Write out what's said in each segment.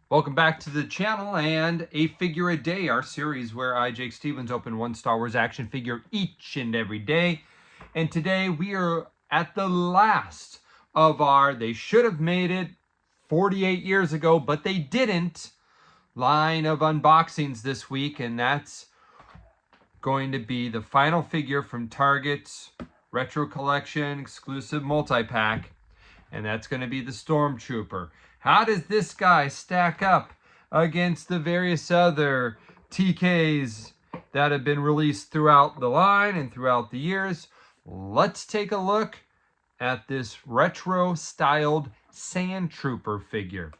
Welcome back to the channel and A Figure a Day, our series where I, Jake Stevens, open one Star Wars action figure each and every day. And today we are at the last of our They Should Have Made It 48 years ago, but they didn't line of unboxings this week. And that's going to be the final figure from Target's Retro Collection exclusive multi-pack. And that's going to be the Stormtrooper. How does this guy stack up against the various other TKs that have been released throughout the line and throughout the years? Let's take a look at this retro-styled Sandtrooper figure.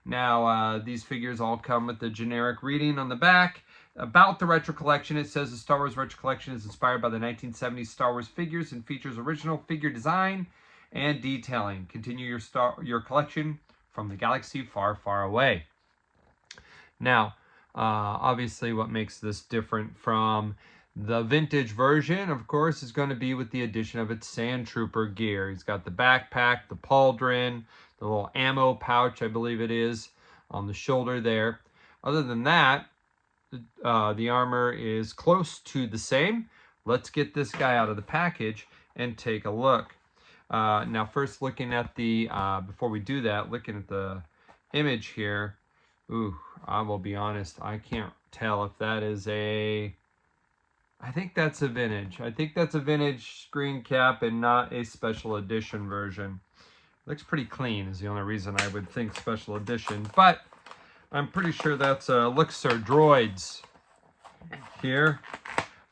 Now, these figures all come with the generic reading on the back. About the Retro Collection, it says the Star Wars Retro Collection is inspired by the 1970s Star Wars figures and features original figure design and detailing. Continue your collection from the galaxy far, far away. Now, obviously what makes this different from the vintage version, of course, is going to be with the addition of its Sandtrooper gear. He's got the backpack, the pauldron, the little ammo pouch, I believe it is, on the shoulder there. Other than that, the armor is close to the same. Let's get this guy out of the package and take a look. Now, first looking at the, before we do that, looking at the image here, ooh, I will be honest, I can't tell if that is I think that's a vintage. I think that's a vintage screen cap and not a special edition version. Looks pretty clean is the only reason I would think special edition, but I'm pretty sure that's Elixir Droids here.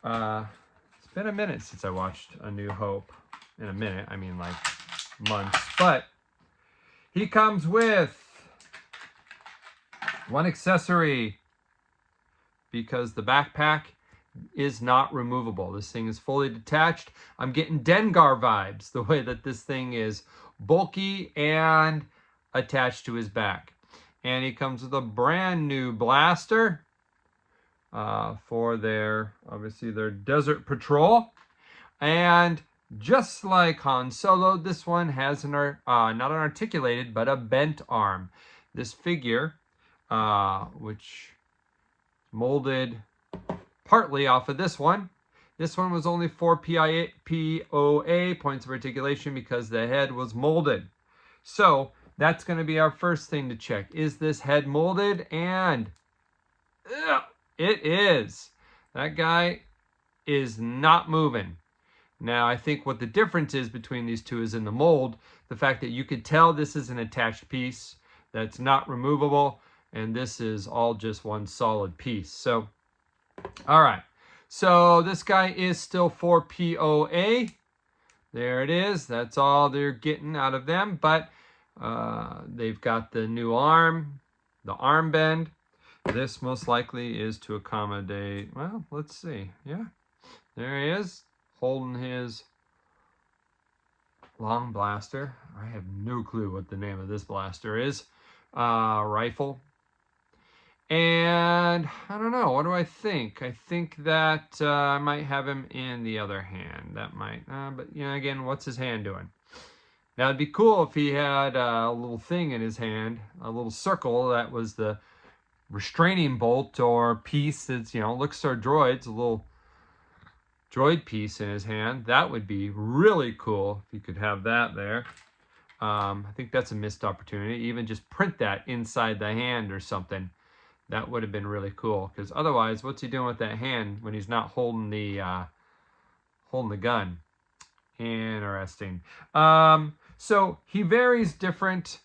It's been a minute since I watched A New Hope. In a minute, I mean like months, but he comes with one accessory because the backpack is not removable. This thing is fully detached. I'm getting Dengar vibes the way that this thing is bulky and attached to his back. And he comes with a brand new blaster for obviously their desert patrol. And just like Han Solo, this one has not an articulated, but a bent arm. This figure, which molded partly off of this one was only 4 POA, points of articulation, because the head was molded. So that's going to be our first thing to check. Is this head molded? And it is. That guy is not moving. Now, I think what the difference is between these two is in the mold, the fact that you could tell this is an attached piece that's not removable, and this is all just one solid piece. So, all right. So this guy is still 4 POA. There it is. That's all they're getting out of them, but they've got the new arm, the arm bend. This most likely is to accommodate, well, let's see. Yeah, there he is, holding his long blaster. I have no clue what the name of this blaster is. Rifle. And I don't know, what do I think? I think that I might have him in the other hand. That might, but you know, again, what's his hand doing? Now, it'd be cool if he had a little thing in his hand, a little circle that was the restraining bolt or piece that's, you know, Elixir Droids, a little droid piece in his hand. That would be really cool if you could have that there. I think that's a missed opportunity. Even just print that inside the hand or something. That would have been really cool, because otherwise, what's he doing with that hand when he's not holding the gun? Interesting. So he varies different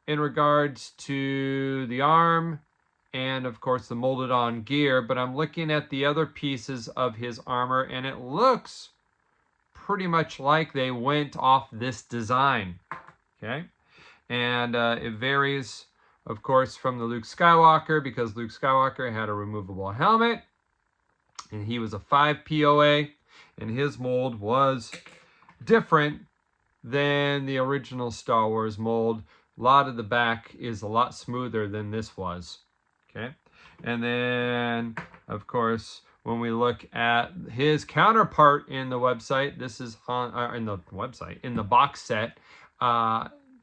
in regards to the arm and, of course, the molded on gear, but I'm looking at the other pieces of his armor, and it looks pretty much like they went off this design. Okay? And it varies, of course, from the Luke Skywalker, because Luke Skywalker had a removable helmet, and he was a 5 POA, and his mold was different than the original Star Wars mold. A lot of the back is a lot smoother than this was. Okay, and then, of course, when we look at his counterpart in the website, this is in the box set.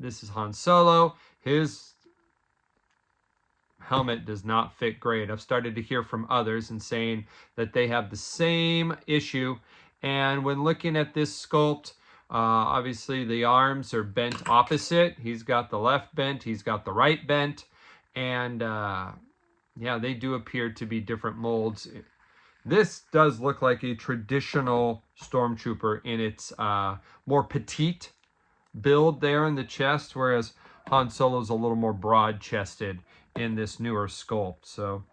This is Han Solo. His helmet does not fit great. I've started to hear from others and saying that they have the same issue. And when looking at this sculpt, obviously the arms are bent opposite. He's got the left bent, he's got the right bent. And yeah, they do appear to be different molds. This does look like a traditional Stormtrooper in its more petite build there in the chest, whereas Han Solo's a little more broad-chested in this newer sculpt. So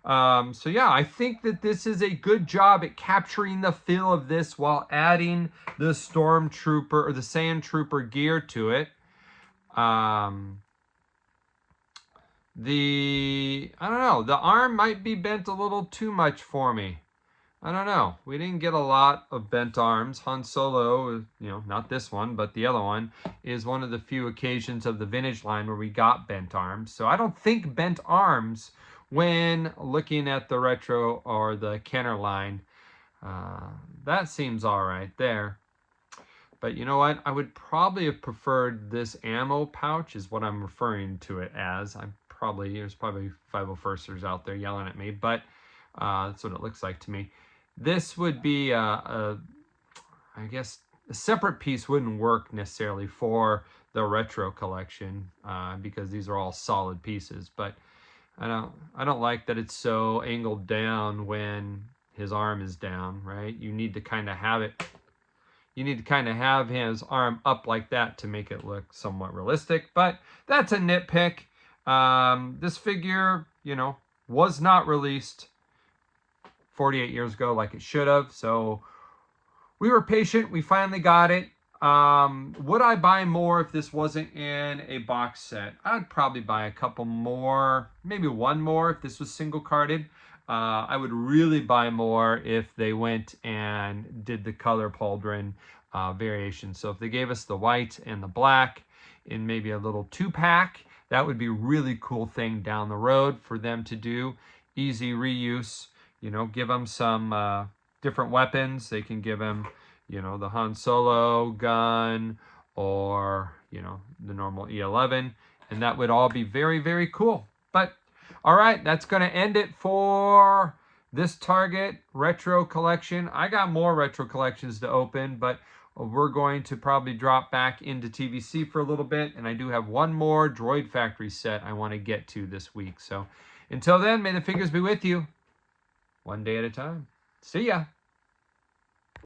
yeah, I think that this is a good job at capturing the feel of this while adding the Stormtrooper or the Sandtrooper gear to it. I don't know, the arm might be bent a little too much for me. I don't know. We didn't get a lot of bent arms. Han Solo, you know, not this one, but the other one, is one of the few occasions of the vintage line where we got bent arms. So I don't think bent arms when looking at the retro or the Kenner line. That seems all right there. But you know what? I would probably have preferred this ammo pouch is what I'm referring to it as. There's probably 501sters out there yelling at me, but that's what it looks like to me. This would be, I guess, a separate piece wouldn't work necessarily for the retro collection because these are all solid pieces. But I don't like that it's so angled down when his arm is down, right? You need to kind of have it. You need to kind of have his arm up like that to make it look somewhat realistic. But that's a nitpick. This figure, you know, was not released 48 years ago like it should have. So we were patient. We finally got it. Would I buy more if this wasn't in a box set? I'd probably buy a couple more, maybe one more if this was single carded. I would really buy more if they went and did the color pauldron variation. So if they gave us the white and the black in maybe a little 2-pack, that would be a really cool thing down the road for them to do. Easy reuse. You know, give them some different weapons. They can give him, you know, the Han Solo gun or, you know, the normal E11. And that would all be very, very cool. But, all right, that's going to end it for this Target retro collection. I got more retro collections to open, but we're going to probably drop back into TVC for a little bit. And I do have one more Droid Factory set I want to get to this week. So until then, may the figures be with you. One day at a time. See ya.